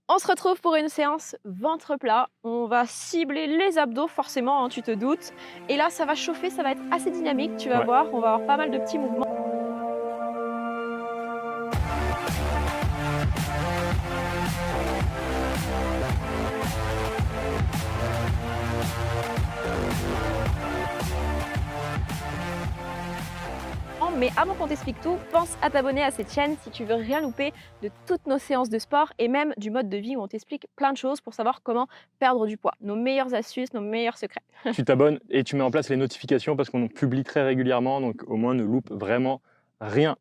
On se retrouve pour une séance ventre plat. On va cibler les abdos forcément, hein, tu te doutes. Et là, ça va chauffer, ça va être assez dynamique, tu vas voir. On va avoir pas mal de petits mouvements. Mais avant qu'on t'explique tout, pense à t'abonner à cette chaîne si tu veux rien louper de toutes nos séances de sport et même du mode de vie où on t'explique plein de choses pour savoir comment perdre du poids. Nos meilleures astuces, nos meilleurs secrets. Tu t'abonnes et tu mets en place les notifications parce qu'on publie très régulièrement, donc au moins ne loupe vraiment rien.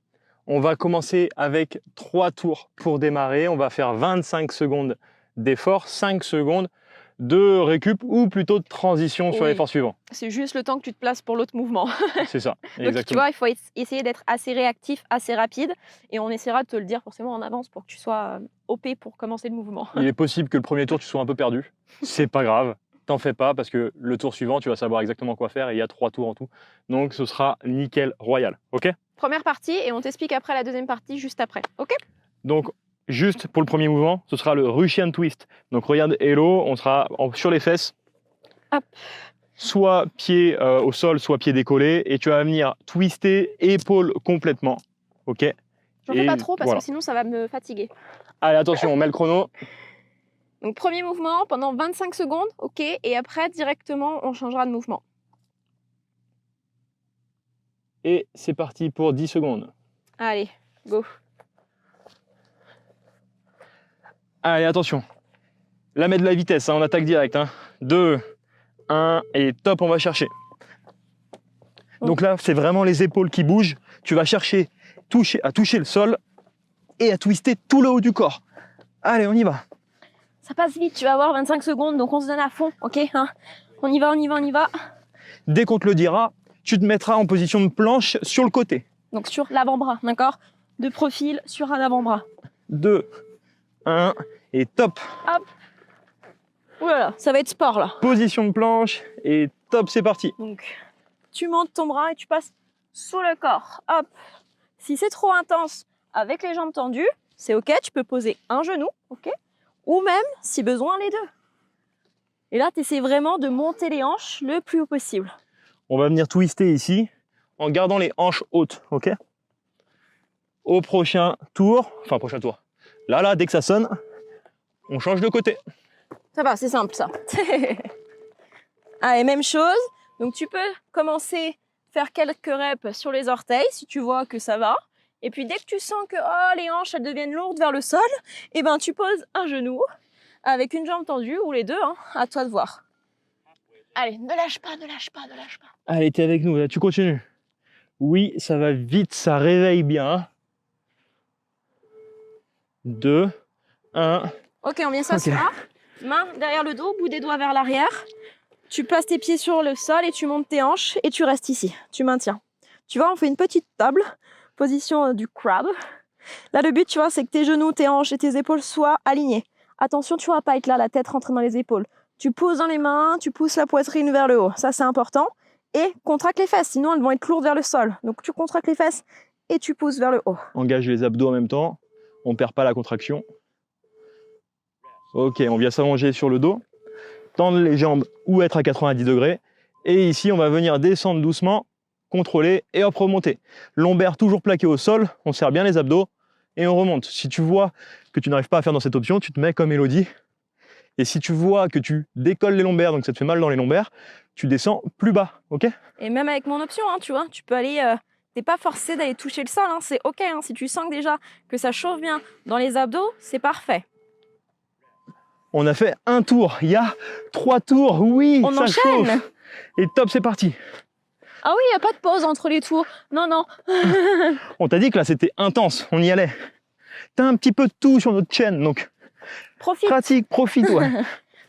On va commencer avec 3 tours pour démarrer. On va faire 25 secondes d'effort, 5 secondes de récup ou plutôt de transition sur l'effort suivant. C'est juste le temps que tu te places pour l'autre mouvement. C'est ça, donc, exactement. Tu vois, il faut essayer d'être assez réactif, assez rapide et on essaiera de te le dire forcément en avance pour que tu sois OP pour commencer le mouvement. Il est possible que le premier tour tu sois un peu perdu, c'est pas grave. T'en fais pas parce que le tour suivant, tu vas savoir exactement quoi faire et il y a 3 tours en tout. Donc ce sera nickel royal, ok? Première partie et on t'explique après la deuxième partie juste après, ok? Donc juste pour le premier mouvement, ce sera le Russian twist. Donc regarde Hello, on sera sur les fesses. Hop. Soit pied au sol, soit pied décollé. Et tu vas venir twister épaule complètement, ok? J'en fais pas trop parce que sinon ça va me fatiguer. Allez, attention, on met le chrono. Donc premier mouvement pendant 25 secondes, ok, et après directement on changera de mouvement. Et c'est parti pour 10 secondes. Allez, go. Allez, attention. Là, met de la vitesse, hein, on attaque direct. 2, 1 et top, on va chercher. Donc là, c'est vraiment les épaules qui bougent. Tu vas chercher à toucher le sol et à twister tout le haut du corps. Allez, on y va. Ça passe vite, tu vas avoir 25 secondes, donc on se donne à fond, ok, On y va, on y va, on y va. Dès qu'on te le dira, tu te mettras en position de planche sur le côté. Donc sur l'avant-bras, d'accord? De profil sur un avant-bras. 2, 1 et top. Hop. Voilà, ça va être sport là. Position de planche et top, c'est parti. Donc tu montes ton bras et tu passes sous le corps. Hop. Si c'est trop intense avec les jambes tendues, c'est ok, tu peux poser un genou, ok? Ou même, si besoin, les deux. Et là, tu essaies vraiment de monter les hanches le plus haut possible. On va venir twister ici en gardant les hanches hautes, ok? Au prochain tour, là, dès que ça sonne, on change de côté. Ça va, c'est simple ça. Allez, même chose. Donc tu peux commencer à faire quelques reps sur les orteils si tu vois que ça va. Et puis dès que tu sens que les hanches elles deviennent lourdes vers le sol, et ben tu poses un genou avec une jambe tendue ou les deux, à toi de voir. Allez, ne lâche pas, ne lâche pas, ne lâche pas. Allez, t'es avec nous, là, tu continues. Oui, ça va vite, ça réveille bien. 2, 1. Ok, on vient s'asseoir. Main derrière le dos, bout des doigts vers l'arrière. Tu places tes pieds sur le sol et tu montes tes hanches et tu restes ici. Tu maintiens. Tu vois, on fait une petite table. Position du crab. Là, le but, tu vois, c'est que tes genoux, tes hanches et tes épaules soient alignés. Attention, tu ne vas pas être là, la tête rentrée dans les épaules. Tu pousses dans les mains, tu pousses la poitrine vers le haut. Ça, c'est important. Et contracte les fesses, sinon elles vont être lourdes vers le sol. Donc, tu contractes les fesses et tu pousses vers le haut. Engage les abdos en même temps. On ne perd pas la contraction. Ok, on vient s'allonger sur le dos. Tendre les jambes ou être à 90 degrés. Et ici, on va venir descendre doucement, contrôler et hop, remonter. Lombaire toujours plaqué au sol, on serre bien les abdos et on remonte. Si tu vois que tu n'arrives pas à faire dans cette option, tu te mets comme Elodie. Et si tu vois que tu décolles les lombaires, donc ça te fait mal dans les lombaires, tu descends plus bas, ok? Et même avec mon option, tu vois, tu peux aller, t'es pas forcé d'aller toucher le sol, c'est ok. Si tu sens déjà que ça chauffe bien dans les abdos, c'est parfait. On a fait un tour, il y a 3 tours, oui, on ça enchaîne. Chauffe. Et top, c'est parti. Ah oui, il n'y a pas de pause entre les tours. Non, non. On t'a dit que là, c'était intense. On y allait. T'as un petit peu de tout sur notre chaîne, donc profite. Pratique, profite, ouais.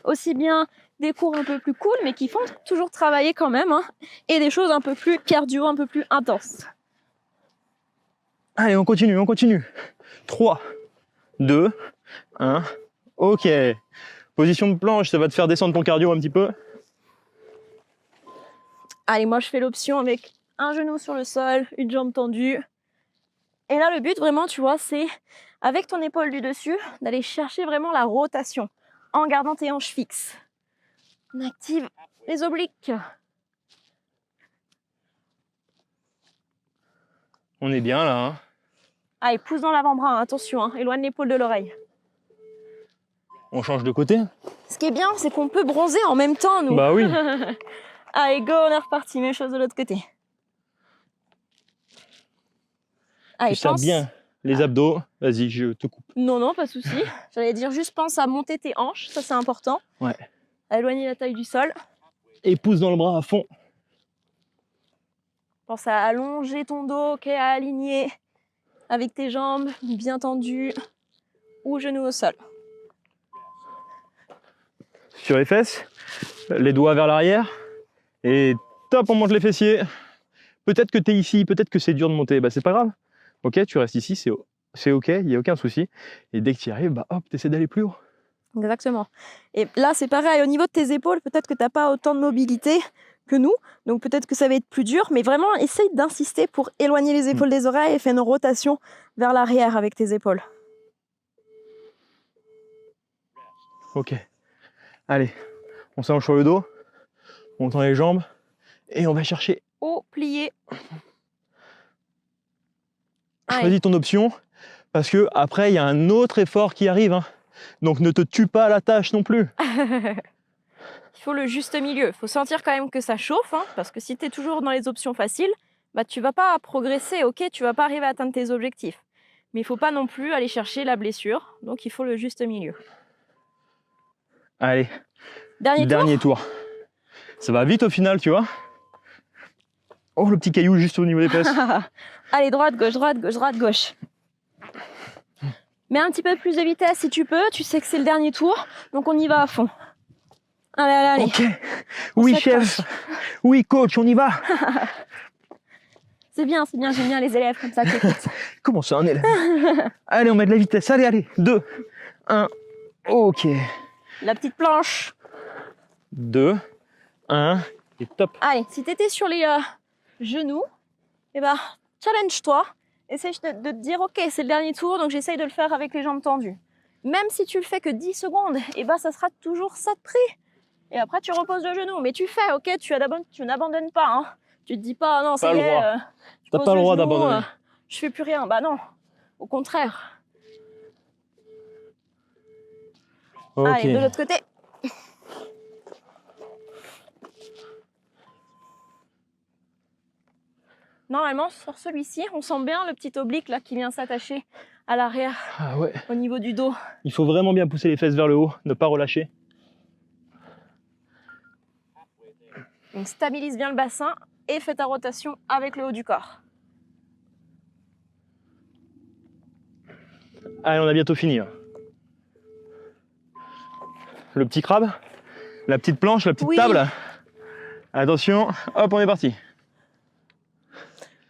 Aussi bien des cours un peu plus cool, mais qui font toujours travailler quand même. Et des choses un peu plus cardio, un peu plus intenses. Allez, on continue, on continue. 3, 2, 1. Ok. Position de planche, ça va te faire descendre ton cardio un petit peu. Allez, moi je fais l'option avec un genou sur le sol, une jambe tendue. Et là, le but vraiment, tu vois, c'est avec ton épaule du dessus, d'aller chercher vraiment la rotation en gardant tes hanches fixes. On active les obliques. On est bien là. Hein. Allez, pousse dans l'avant-bras, hein, attention, hein, éloigne l'épaule de l'oreille. On change de côté. Ce qui est bien, c'est qu'on peut bronzer en même temps, nous. Bah oui. Allez, go, on est reparti, même chose de l'autre côté. Allez, Tu serres bien les abdos. Vas-y, je te coupe. Non, non, pas de souci. J'allais dire juste pense à monter tes hanches, ça c'est important. Ouais. À éloigner la taille du sol. Et pousse dans le bras à fond. Pense à allonger ton dos, ok, à aligner avec tes jambes bien tendues ou genoux au sol. Sur les fesses, les doigts vers l'arrière. Et top, on monte les fessiers. Peut-être que tu es ici, peut-être que c'est dur de monter. Bah, c'est pas grave. Ok, tu restes ici, c'est ok, il n'y a aucun souci. Et dès que tu y arrives, bah hop, tu essaies d'aller plus haut. Exactement. Et là, c'est pareil, au niveau de tes épaules, peut-être que tu n'as pas autant de mobilité que nous, donc peut-être que ça va être plus dur, mais vraiment, essaye d'insister pour éloigner les épaules des oreilles et faire une rotation vers l'arrière avec tes épaules. Ok. Allez, on s'allonge sur le dos, on tend les jambes et on va chercher. Haut, plié. Choisis ton option parce que après il y a un autre effort qui arrive. Hein. Donc ne te tue pas à la tâche non plus. Il faut le juste milieu. Il faut sentir quand même que ça chauffe, hein, parce que si tu es toujours dans les options faciles, bah, tu vas pas progresser, ok, tu vas pas arriver à atteindre tes objectifs. Mais il faut pas non plus aller chercher la blessure, donc il faut le juste milieu. Allez, Dernier tour. Ça va vite au final, tu vois. Oh, le petit caillou juste au niveau des fesses. Allez, droite, gauche, droite, gauche, droite, gauche. Mets un petit peu plus de vitesse si tu peux. Tu sais que c'est le dernier tour, donc on y va à fond. Allez, allez, allez. Ok. Oui, chef. Oui, coach, on y va. C'est bien, j'aime bien les élèves comme ça qui écoutent. Comment ça, un élève? Allez, on met de la vitesse. Allez, allez. 2, 1. Ok. La petite planche. 2, 1. Et top. Allez, si tu étais sur les genoux, eh ben, challenge-toi. Essaye de te dire, ok, c'est le dernier tour, donc j'essaye de le faire avec les jambes tendues. Même si tu le fais que 10 secondes, eh ben, ça sera toujours ça de prix. Et après, tu reposes le genou. Mais tu fais, ok, tu n'abandonnes pas. Hein. Tu te dis pas, non, ça y est, t'as pas le droit d'abandonner. Je fais plus rien. Bah non, au contraire. Okay. Allez, de l'autre côté. Normalement, sur celui-ci, on sent bien le petit oblique là qui vient s'attacher à l'arrière, au niveau du dos. Il faut vraiment bien pousser les fesses vers le haut, ne pas relâcher. Donc stabilise bien le bassin et fais ta rotation avec le haut du corps. Allez, on a bientôt fini. Là. Le petit crabe, la petite planche, la petite table. Attention, hop, on est parti.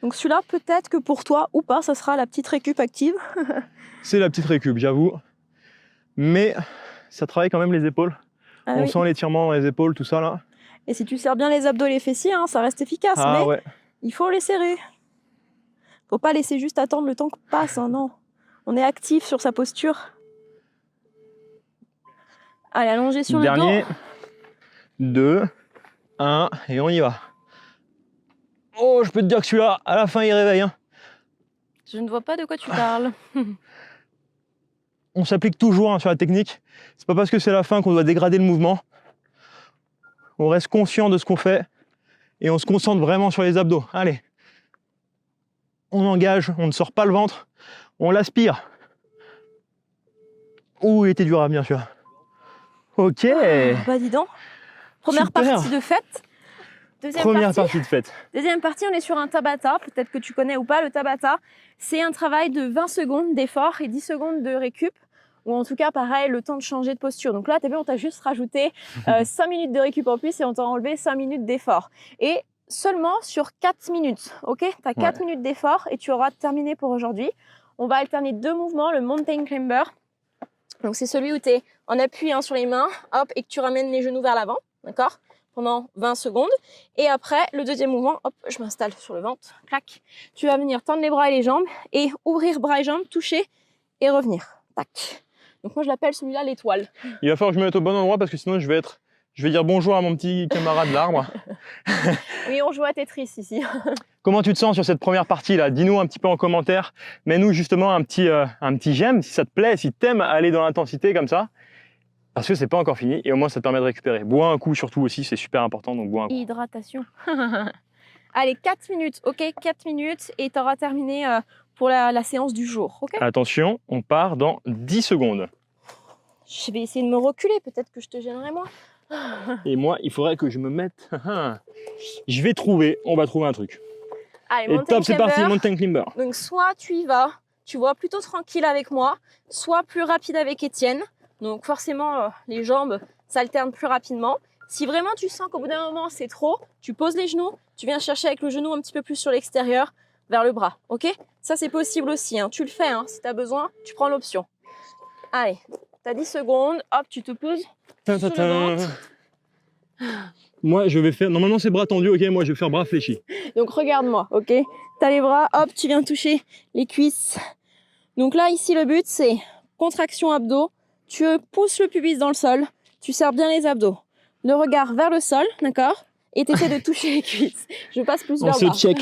Donc celui-là, peut-être que pour toi ou pas, ça sera la petite récup active. C'est la petite récup, j'avoue. Mais ça travaille quand même les épaules. On sent l'étirement dans les épaules, tout ça là. Et si tu serres bien les abdos et les fessiers, hein, ça reste efficace. Mais il faut les serrer. Faut pas laisser juste attendre le temps que passe, hein, non. On est actif sur sa posture. Allez, allongé sur le dos. Dernier. 2, 1, et on y va. Oh, je peux te dire que celui-là, à la fin, il réveille. Hein. Je ne vois pas de quoi tu parles. On s'applique toujours hein, sur la technique. C'est pas parce que c'est la fin qu'on doit dégrader le mouvement. On reste conscient de ce qu'on fait et on se concentre vraiment sur les abdos. Allez. On engage, on ne sort pas le ventre, on l'aspire. Ouh, il était dur à bien sûr. Ok. Bah dis donc. Première partie de fête. Première partie de fête. Deuxième partie, on est sur un Tabata. Peut-être que tu connais ou pas le Tabata. C'est un travail de 20 secondes d'effort et 10 secondes de récup. Ou en tout cas, pareil, le temps de changer de posture. Donc là, t'as vu, on t'a juste rajouté 5 minutes de récup en plus et on t'a enlevé 5 minutes d'effort. Et seulement sur 4 minutes, ok? T'as 4 minutes d'effort et tu auras terminé pour aujourd'hui. On va alterner 2 mouvements, le Mountain Climber. Donc c'est celui où tu es en appui sur les mains, hop, et que tu ramènes les genoux vers l'avant, d'accord? pendant 20 secondes. Et après, le deuxième mouvement, hop, je m'installe sur le ventre, clac. Tu vas venir tendre les bras et les jambes et ouvrir bras et jambes, toucher et revenir. Tac. Donc moi, je l'appelle celui-là l'étoile. Il va falloir que je me mette au bon endroit parce que sinon je vais dire bonjour à mon petit camarade l'arbre. Oui, on joue à Tetris ici. Comment tu te sens sur cette première partie là? Dis-nous un petit peu en commentaire. Mets-nous justement un petit j'aime si ça te plaît, si t'aimes aller dans l'intensité comme ça. Parce que c'est pas encore fini et au moins ça te permet de récupérer. Bois un coup surtout aussi, c'est super important, donc bois un coup. Hydratation. Allez, 4 minutes, ok? 4 minutes et tu auras terminé pour la séance du jour, ok? Attention, on part dans 10 secondes. Je vais essayer de me reculer, peut-être que je te gênerai moi. Et moi, il faudrait que je me mette... Je vais trouver, on va trouver un truc. Allez, Et top, c'est parti, mountain climber. Donc soit tu y vas, tu vois, plutôt tranquille avec moi, soit plus rapide avec Étienne. Donc forcément, les jambes s'alternent plus rapidement. Si vraiment tu sens qu'au bout d'un moment c'est trop, tu poses les genoux, tu viens chercher avec le genou un petit peu plus sur l'extérieur, vers le bras, ok? Ça c'est possible aussi, hein. Tu le fais, hein. Si tu as besoin, tu prends l'option. Allez, tu as 10 secondes, hop, tu te poses sur le ventre. Moi, je vais faire... Normalement, c'est bras tendus, ok? Moi, je vais faire bras fléchis. Donc regarde-moi, ok? Tu as les bras, hop, tu viens toucher les cuisses. Donc là, ici, le but, c'est contraction abdos. Tu pousses le pubis dans le sol, tu serres bien les abdos. Le regard vers le sol, d'accord? Et tu essaies de toucher les cuisses. Je passe plus vers le bas. Check.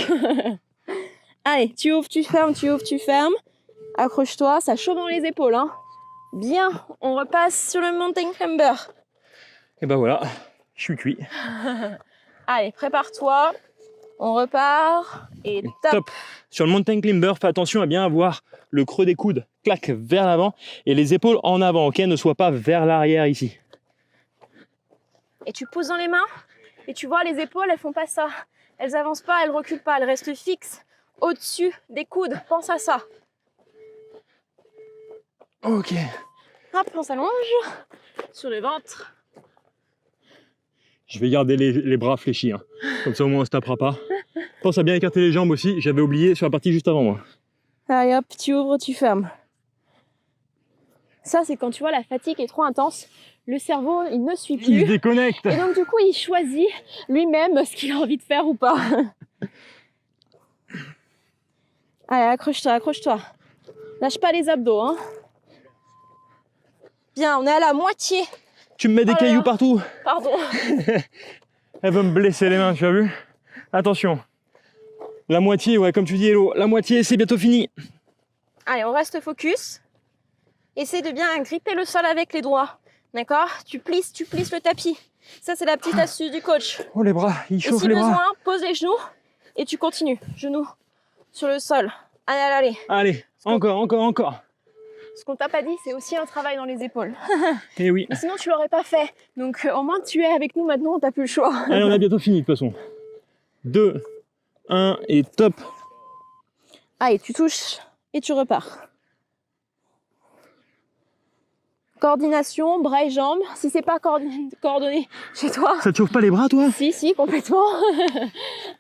Allez, tu ouvres, tu fermes, tu ouvres, tu fermes. Accroche-toi, ça chauffe dans les épaules, hein. Bien, on repasse sur le mountain climber. Et ben voilà, je suis cuit. Allez, prépare-toi. On repart. Et top. Sur le mountain climber, fais attention à bien avoir le creux des coudes, clac, vers l'avant. Et les épaules en avant, ok? Ne soient pas vers l'arrière ici. Et tu poses dans les mains. Et tu vois, les épaules, elles font pas ça. Elles avancent pas, elles reculent pas. Elles restent fixes au-dessus des coudes. Pense à ça. Ok. Hop, on s'allonge sur le ventre. Je vais garder les bras fléchis, hein. Comme ça au moins on se tapera pas. Pense à bien écarter les jambes aussi, j'avais oublié sur la partie juste avant moi. Allez hop, tu ouvres, tu fermes. Ça c'est quand tu vois la fatigue est trop intense, le cerveau il ne suit plus. Il se déconnecte. Et donc du coup il choisit lui-même ce qu'il a envie de faire ou pas. Allez, accroche-toi, accroche-toi. Lâche pas les abdos, hein. Bien, on est à la moitié. Tu me mets des cailloux partout. Pardon. Elle veut me blesser les mains, tu as vu? Attention. La moitié, ouais, comme tu dis, Hello, la moitié, c'est bientôt fini. Allez, on reste focus. Essaie de bien gripper le sol avec les doigts. D'accord? Tu plisses le tapis. Ça, c'est la petite astuce du coach. Oh, les bras, ils chauffent les bras. Et si besoin, pose les genoux et tu continues. Genoux sur le sol. Allez, allez, allez. Allez, encore. Ce qu'on t'a pas dit, c'est aussi un travail dans les épaules. Eh oui. Mais sinon, tu l'aurais pas fait. Donc, au moins, tu es avec nous maintenant, t'as plus le choix. Allez, on a bientôt fini de toute façon. 2, 1 et top. Allez, tu touches et tu repars. Coordination, bras et jambes. Si c'est pas coordonné chez toi. Ça te chauffe pas les bras, toi? Si, complètement.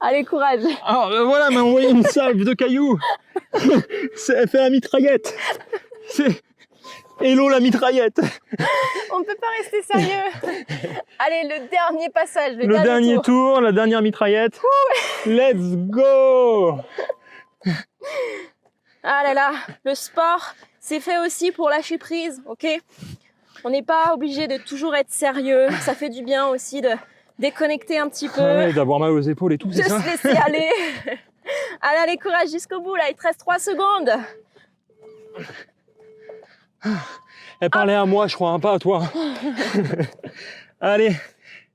Allez, courage. Ah, ben voilà, m'a envoyé une salve de cailloux. Elle fait la mitraillette. C'est Hello la mitraillette. On ne peut pas rester sérieux. Allez, le dernier passage. Le dernier tour, la dernière mitraillette. Let's go. Ah là là, le sport, c'est fait aussi pour lâcher prise, ok? On n'est pas obligé de toujours être sérieux. Ça fait du bien aussi de déconnecter un petit peu. Ah ouais, d'avoir mal aux épaules et tout, c'est ça? De se laisser aller. Allez, courage jusqu'au bout, là, il te reste 3 secondes. Elle parlait à moi, je crois, hein, pas à toi. Allez,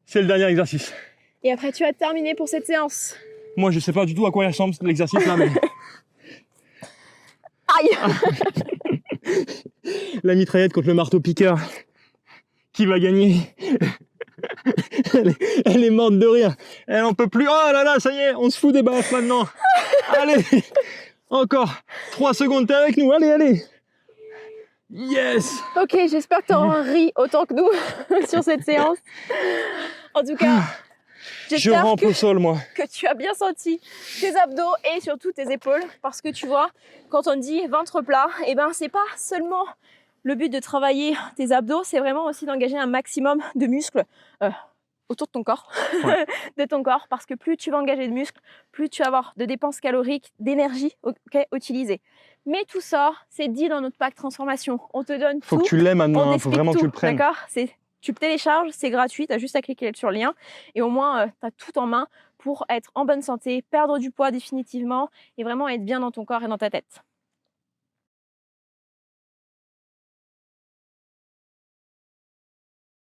c'est le dernier exercice. Et après, tu as terminé pour cette séance. Moi, je sais pas du tout à quoi il ressemble l'exercice là, mais... Aïe. La mitraillette contre le marteau-piqueur. Qui va gagner? Elle est morte de rire. Elle en peut plus. Oh là là, ça y est, on se fout des baffes maintenant. Allez, encore 3 secondes, t'es avec nous. Allez. Yes. Ok, j'espère que tu en ris autant que nous sur cette séance. En tout cas, je rampe au sol, moi. Que tu as bien senti tes abdos et surtout tes épaules. Parce que tu vois, quand on dit ventre plat, eh ben, c'est pas seulement le but de travailler tes abdos, c'est vraiment aussi d'engager un maximum de muscles autour de ton corps, Ouais. de ton corps, parce que plus tu vas engager de muscles, plus tu vas avoir de dépenses caloriques, d'énergie utilisée. Mais tout ça, c'est dit dans notre pack transformation. On te donne Faut tout. que tu l'aies maintenant, On faut t'explique vraiment que tu tout, le prennes. d'accord? Tu le télécharges, c'est gratuit, tu as juste à cliquer sur le lien et au moins tu as tout en main pour être en bonne santé, perdre du poids définitivement et vraiment être bien dans ton corps et dans ta tête.